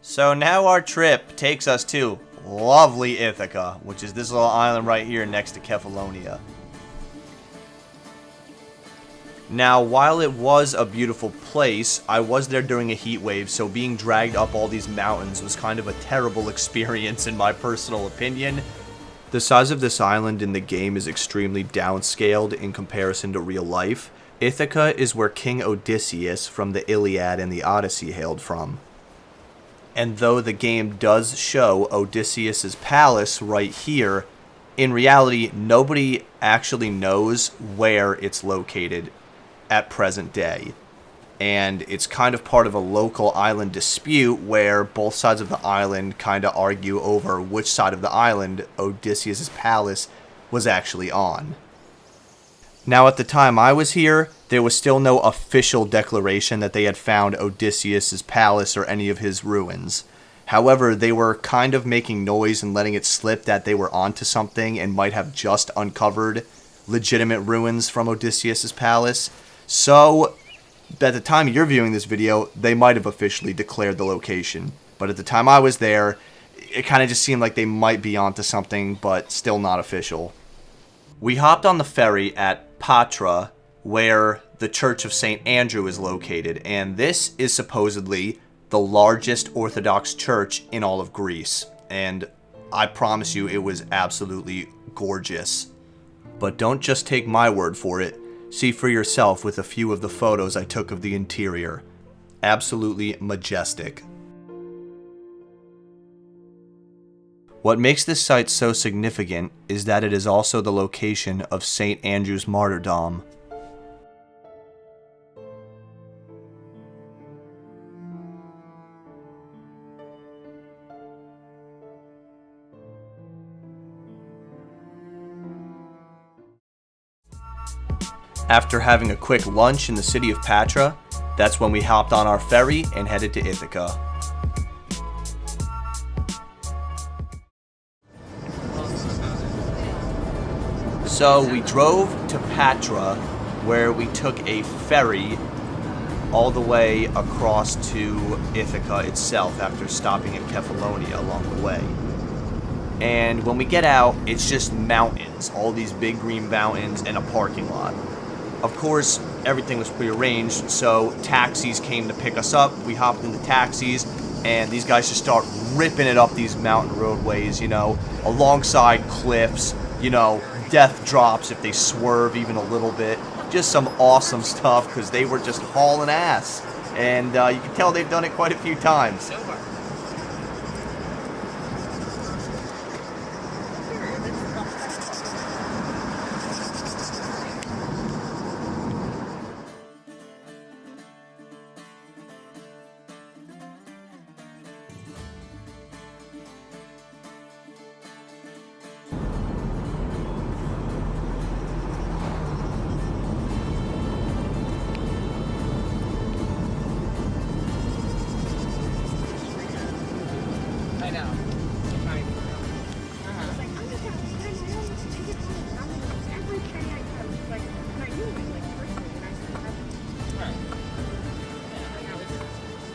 So now our trip takes us to lovely Ithaca, which is this little island right here next to Kefalonia. Now, while it was a beautiful place, I was there during a heat wave, so being dragged up all these mountains was kind of a terrible experience in my personal opinion. The size of this island in the game is extremely downscaled in comparison to real life. Ithaca is where King Odysseus from the Iliad and the Odyssey hailed from. And though the game does show Odysseus's palace right here, in reality, nobody actually knows where it's located at present day. And it's kind of part of a local island dispute where both sides of the island kind of argue over which side of the island Odysseus's palace was actually on. Now, at the time I was here, there was still no official declaration that they had found Odysseus's palace or any of his ruins. However, they were kind of making noise and letting it slip that they were onto something and might have just uncovered legitimate ruins from Odysseus's palace. So, at the time you're viewing this video, they might have officially declared the location. But at the time I was there, it kind of just seemed like they might be onto something, but still not official. We hopped on the ferry at Patra, where the Church of St. Andrew is located, and this is supposedly the largest Orthodox church in all of Greece. And I promise you, it was absolutely gorgeous. But don't just take my word for it. See for yourself with a few of the photos I took of the interior. Absolutely majestic. What makes this site so significant is that it is also the location of St. Andrew's martyrdom. After having a quick lunch in the city of Patra, that's when we hopped on our ferry and headed to Ithaca. So we drove to Patra, where we took a ferry all the way across to Ithaca itself after stopping in Kefalonia along the way. And when we get out, it's just mountains, all these big green mountains and a parking lot. Of course, everything was prearranged, so taxis came to pick us up. We hopped in the taxis, and these guys just start ripping it up these mountain roadways, you know, alongside cliffs, you know, death drops if they swerve even a little bit. Just some awesome stuff because they were just hauling ass. And you can tell they've done it quite a few times.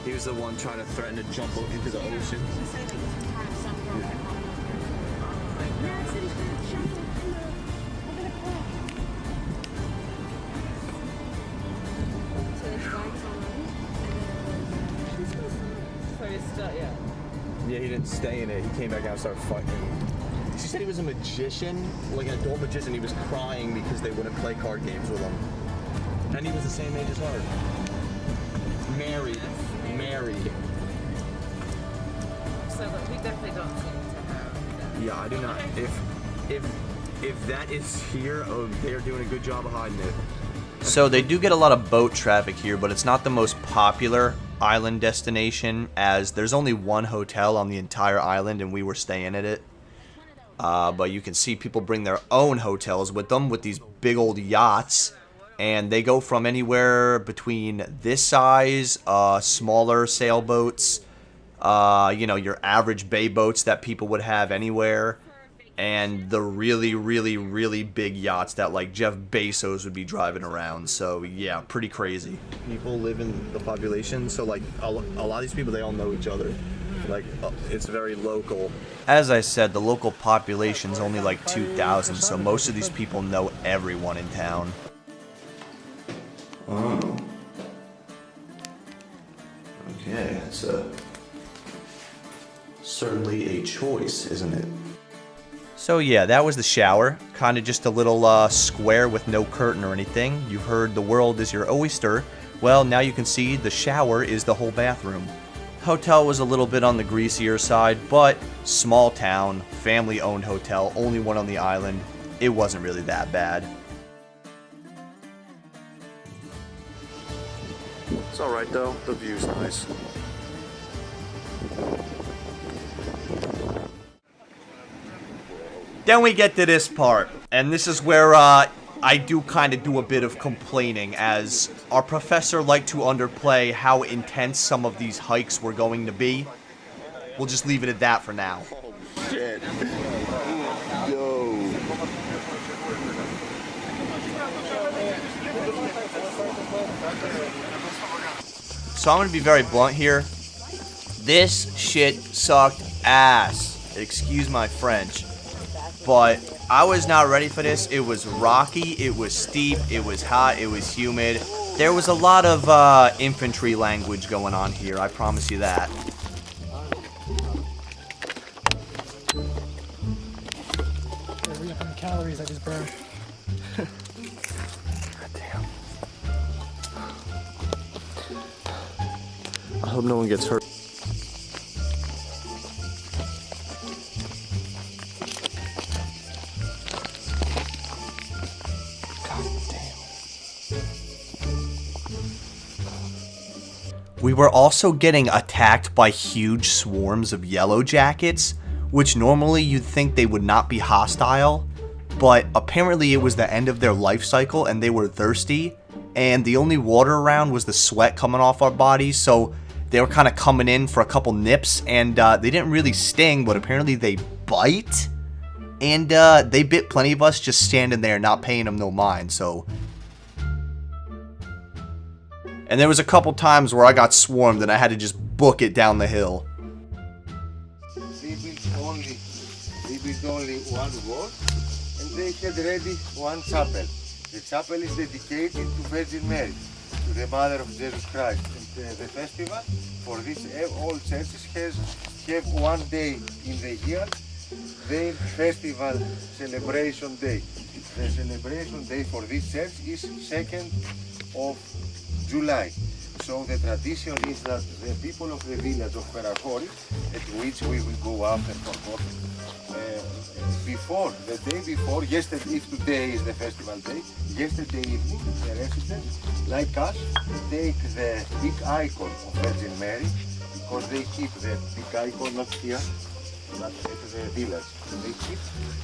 He was the one trying to threaten to jump into the ocean. Yeah, he didn't stay in it. He came back out and started fighting. She said he was a magician, like an adult magician. He was crying because they wouldn't play card games with him. And he was the same age as her. Married. So we definitely don't seem to have. Yeah, I do not. If that is here, oh, they're doing a good job of hiding it. So they do get a lot of boat traffic here, but it's not the most popular island destination, as there's only one hotel on the entire island and we were staying at it. But you can see people bring their own hotels with them with these big old yachts, and they go from anywhere between this size, smaller sailboats, you know, your average bay boats that people would have anywhere, and the really, really, really big yachts that like Jeff Bezos would be driving around. So yeah, pretty crazy. People live in the population, so like a lot of these people, they all know each other. Like, it's very local. As I said, the local population's only like 2,000, so most of these people know everyone in town. Oh. Okay, that's certainly a choice, isn't it? So yeah, that was the shower. Kind of just a little square with no curtain or anything. You heard the world is your oyster. Well, now you can see the shower is the whole bathroom. Hotel was a little bit on the greasier side, but small town, family-owned hotel, only one on the island. It wasn't really that bad. It's alright though, the view's nice. Then we get to this part, and this is where I do kind of do a bit of complaining, as our professor liked to underplay how intense some of these hikes were going to be. We'll just leave it at that for now. Oh, shit. Yo. So I'm going to be very blunt here. This shit sucked ass. Excuse my French. But I was not ready for this. It was rocky, it was steep, it was hot, it was humid. There was a lot of infantry language going on here, I promise you that. Hurry up on the calories I just burned. God damn. I hope no one gets hurt. We were also getting attacked by huge swarms of yellow jackets, which normally you'd think they would not be hostile, but apparently it was the end of their life cycle and they were thirsty, and the only water around was the sweat coming off our bodies, so they were kind of coming in for a couple nips, and they didn't really sting, but apparently they bite, and they bit plenty of us just standing there not paying them no mind, so... And there was a couple times where I got swarmed and I had to just book it down the hill. They built only one wall, and they had ready one chapel. The chapel is dedicated to Virgin Mary, to the Mother of Jesus Christ. And the festival for this, all churches have one day in the year, their festival celebration day. The celebration day for this church is 2nd of July. So the tradition is that the people of the village of Perachori, at which we will go after for before, the day before, yesterday, if today is the festival day, yesterday evening, the residents, like us, take the big icon of Virgin Mary, because they keep the big icon not here, but at the village.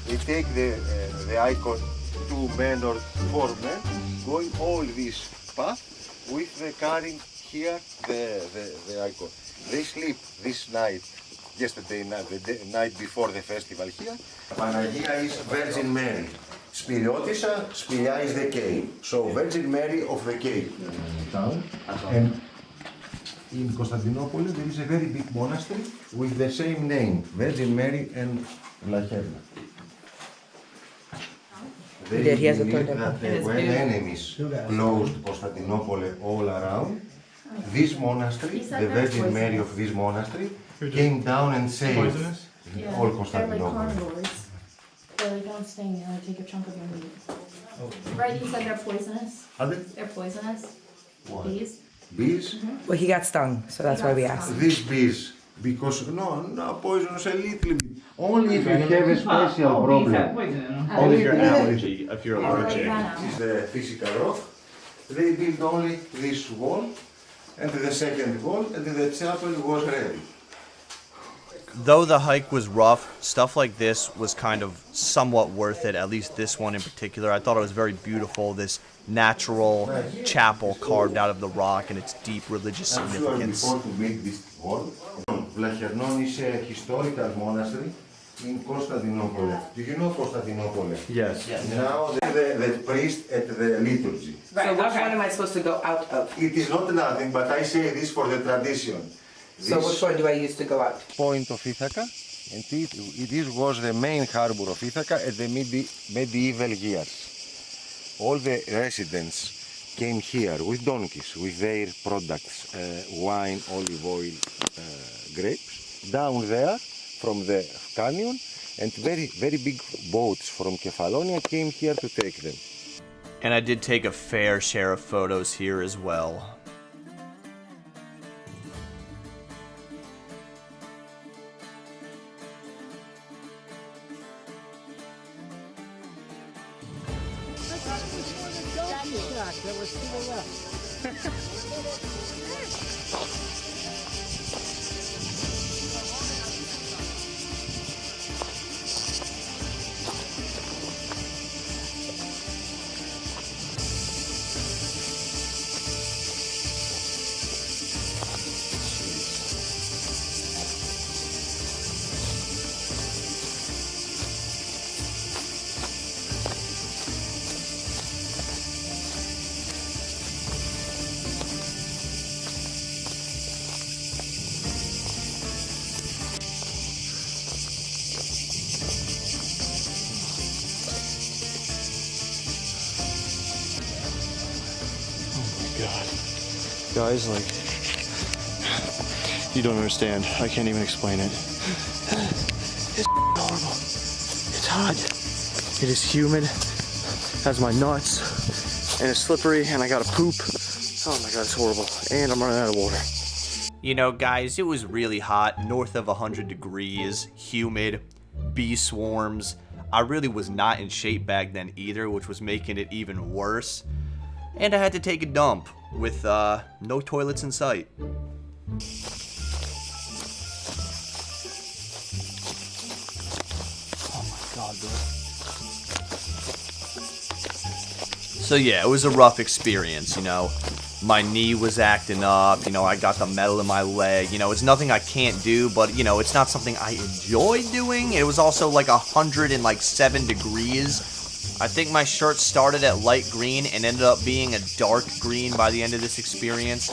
They take the icon, 2 men or 4 men, going all this path, with the carrying here the icon. They sleep this night, yesterday night, the night before the festival here. Παναγία is Virgin Mary. Σπηλιώτισσα, Σπηλιά is the cave. So Virgin Mary of the cave. Town. And in Constantinople there is a very big monastery with the same name, Virgin Mary and Vlacherna. They believe that when enemies closed Constantinople all around, this monastery, the Virgin Mary of this monastery, came down and saved all Constantinople. They're like carnivores. They like don't sting, they like take a chunk of your meat. Right, you said they're poisonous? Are they? They're poisonous? What? Bees? Bees? Well, he got stung, so that's why we asked. These bees, because no, poisonous a little bit. Only if you have a special problem. Only if you're allergy, if you're allergic. This is the physical rock. They built only this wall and the second wall, and the chapel was ready. Though the hike was rough, stuff like this was kind of somewhat worth it, at least this one in particular. I thought it was very beautiful, this natural chapel carved out of the rock and its deep religious significance. Before to build this wall, Vlachernon is a historical monastery in Constantinople. Do you know Constantinople? Yes. Now the priest at the liturgy. So which one am I supposed to go out of? It is not nothing, but I say this for the tradition. So which one do I use to go out? Point of Ithaca, and it was the main harbor of Ithaca at the medieval years. All the residents came here with donkeys, with their products, wine, olive oil, grapes, down there from the canyon, and very, very big boats from Kefalonia came here to take them. And I did take a fair share of photos here as well. There was people left. God. Guys, like, you don't understand. I can't even explain it. It's horrible. It's hot. It is humid. Has my nuts. And it's slippery, and I gotta poop. Oh my God, it's horrible. And I'm running out of water. You know, guys, it was really hot, north of 100 degrees, humid, bee swarms. I really was not in shape back then either, which was making it even worse. And I had to take a dump with no toilets in sight. Oh my God, bro. So yeah, it was a rough experience, you know. My knee was acting up, you know, I got the metal in my leg. You know, it's nothing I can't do, but, you know, it's not something I enjoy doing. It was also like 107 degrees. I think my shirt started at light green and ended up being a dark green by the end of this experience.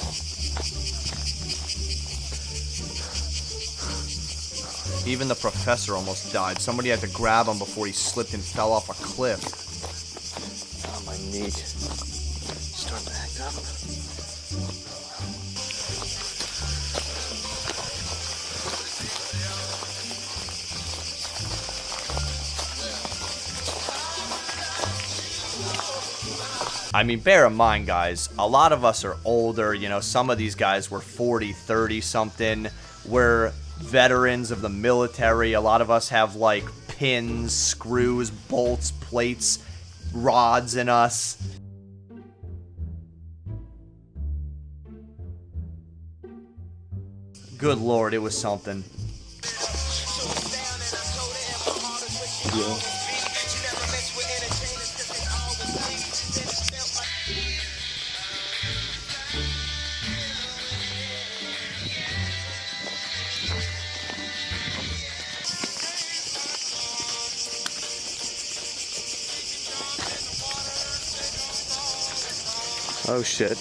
Even the professor almost died. Somebody had to grab him before he slipped and fell off a cliff. Oh, my knee. Starting to act up. I mean, bear in mind, guys, a lot of us are older. You know, some of these guys were 40, 30 something. We're veterans of the military. A lot of us have like pins, screws, bolts, plates, rods in us. Good Lord, it was something. Yeah. Oh shit.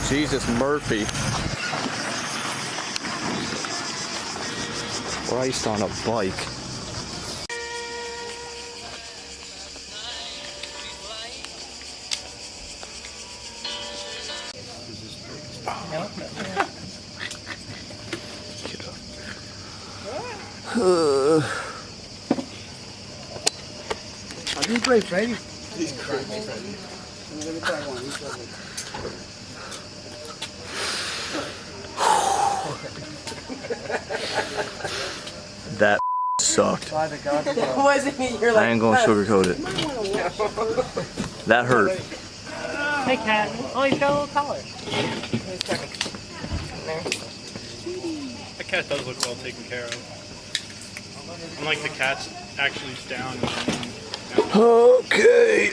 Jesus Murphy. Christ on a bike. These grapes, right? That sucked. It wasn't me. You're like, I ain't gonna sugarcoat it. That hurt. Hey, cat. Oh, he's got a little collar. That cat does look well taken care of. Unlike the cat's actually down. Okay.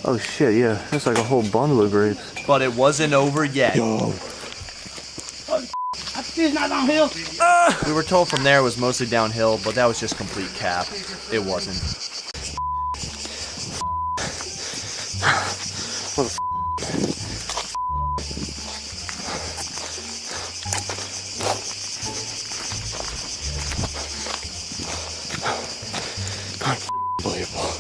Oh shit, yeah. That's like a whole bundle of grapes. But it wasn't over yet. Yo. It's not downhill. We were told from there it was mostly downhill, but that was just complete cap. It wasn't. Unbelievable.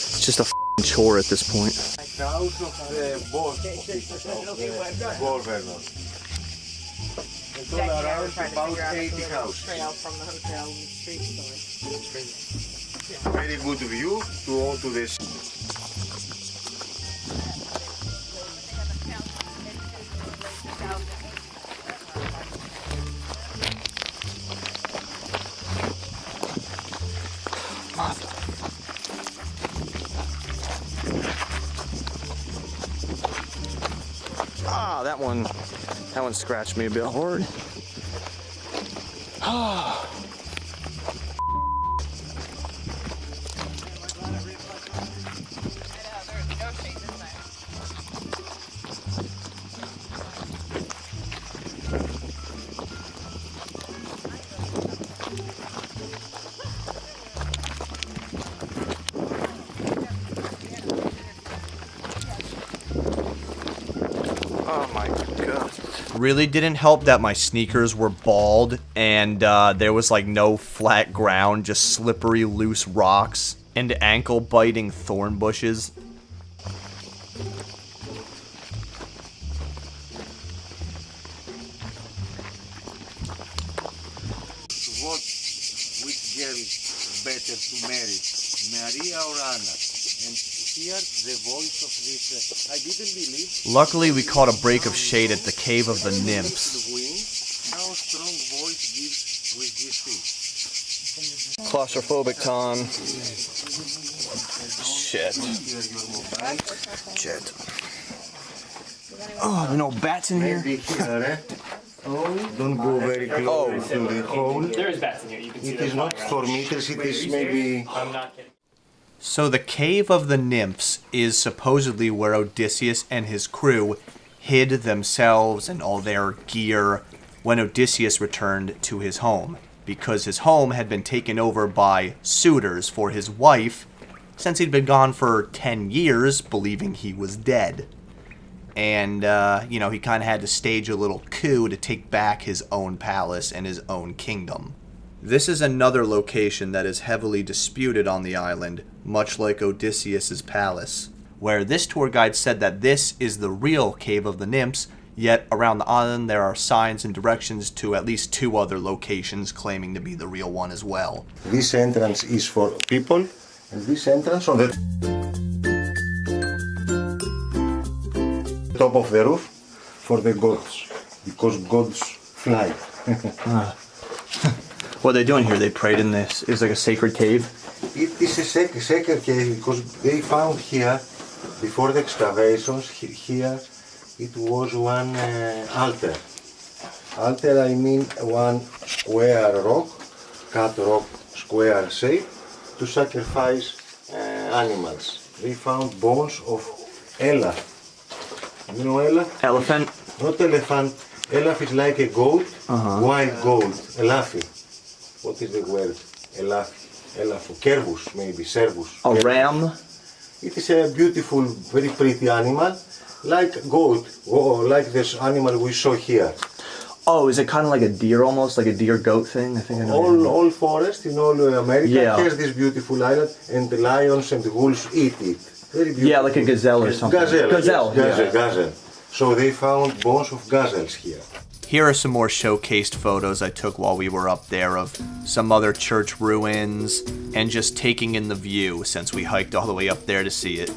It's just a chore at this point. House of the boss of the governor. And all around about 80 houses. Straight out from the hotel and the street store. Very good view to this. Ah, that one scratched me a bit hard. Ah. Oh my god. Really didn't help that my sneakers were bald and there was like no flat ground, just slippery loose rocks and ankle biting thorn bushes. What which girl better to marry, Maria or Anna? And here the voice of this, I didn't believe. Luckily we caught a break of shade at the cave of the Nymphs. The wind, how strong voice gives with this thing. Claustrophobic con. Shit. Shit. Oh, no bats in here? Maybe here, eh? Don't go very close to the hole. There is bats in here. You can see It is not for meters, it is maybe. I'm not kidding. So the cave of the Nymphs is supposedly where Odysseus and his crew hid themselves and all their gear when Odysseus returned to his home, because his home had been taken over by suitors for his wife since he'd been gone for 10 years, believing he was dead. And, he kind of had to stage a little coup to take back his own palace and his own kingdom. This is another location that is heavily disputed on the island, much like Odysseus's palace, where this tour guide said that this is the real Cave of the Nymphs, yet around the island there are signs and directions to at least 2 other locations claiming to be the real one as well. This entrance is for people, and this entrance on the top of the roof for the gods, because gods fly. What are they doing here? They prayed in this. It's like a sacred cave. It is a sacred cave because they found here, before the excavations, here it was one altar. Altar, I mean one square rock, cut rock, square shape, to sacrifice animals. They found bones of Ella. You know Ella? Elephant? Not elephant. Elaph is like a goat, wild goat, Elaphi. What is the word? Elaph, Cervus maybe, Cervus. A ram? It is a beautiful, very pretty animal, like goat, or like this animal we saw here. Oh, is it kind of like a deer almost, like a deer-goat thing? I think I know. All forest in all America Yeah. has this beautiful island, and the lions and the wolves eat it. Very beautiful. Yeah, like a gazelle or something. Gazelle. Gazelle. Yes, Yeah. gazelle. So they found bones of gazelles here. Here are some more showcased photos I took while we were up there of some other church ruins and just taking in the view since we hiked all the way up there to see it.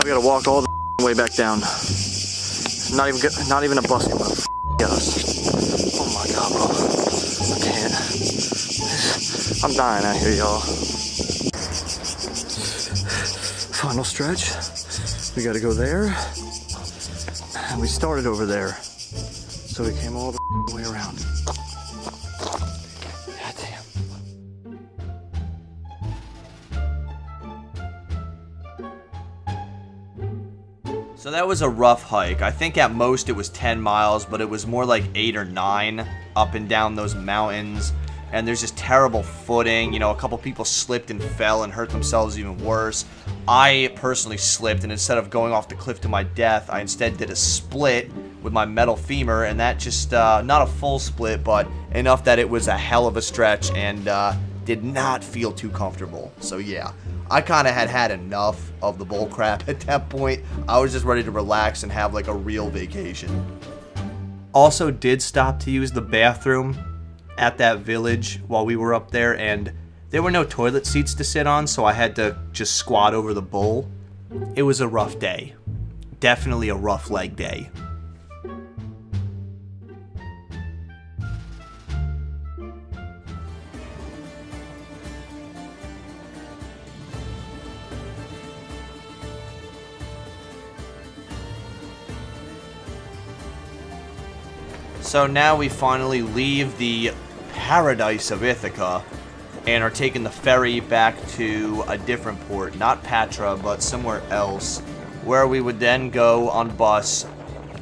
We gotta walk all the way back down. Not even a bus can get us. Oh my god, bro. I can't. I'm dying out here, y'all. Final stretch. We gotta go there. And we started over there. So we came all the way around. God damn. So that was a rough hike. I think at most it was 10 miles, but it was more like 8 or 9 up and down those mountains. And there's just terrible footing. You know, a couple people slipped and fell and hurt themselves even worse. I personally slipped, and instead of going off the cliff to my death, I instead did a split with my metal femur, and that just, not a full split, but enough that it was a hell of a stretch and did not feel too comfortable. So yeah, I kind of had enough of the bull crap at that point. I was just ready to relax and have like a real vacation. Also did stop to use the bathroom at that village while we were up there, and there were no toilet seats to sit on, so I had to just squat over the bowl. It was a rough day. Definitely a rough leg day. So now we finally leave the paradise of Ithaca and are taking the ferry back to a different port, not Patra, but somewhere else, where we would then go on bus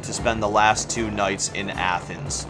to spend the last 2 nights in Athens.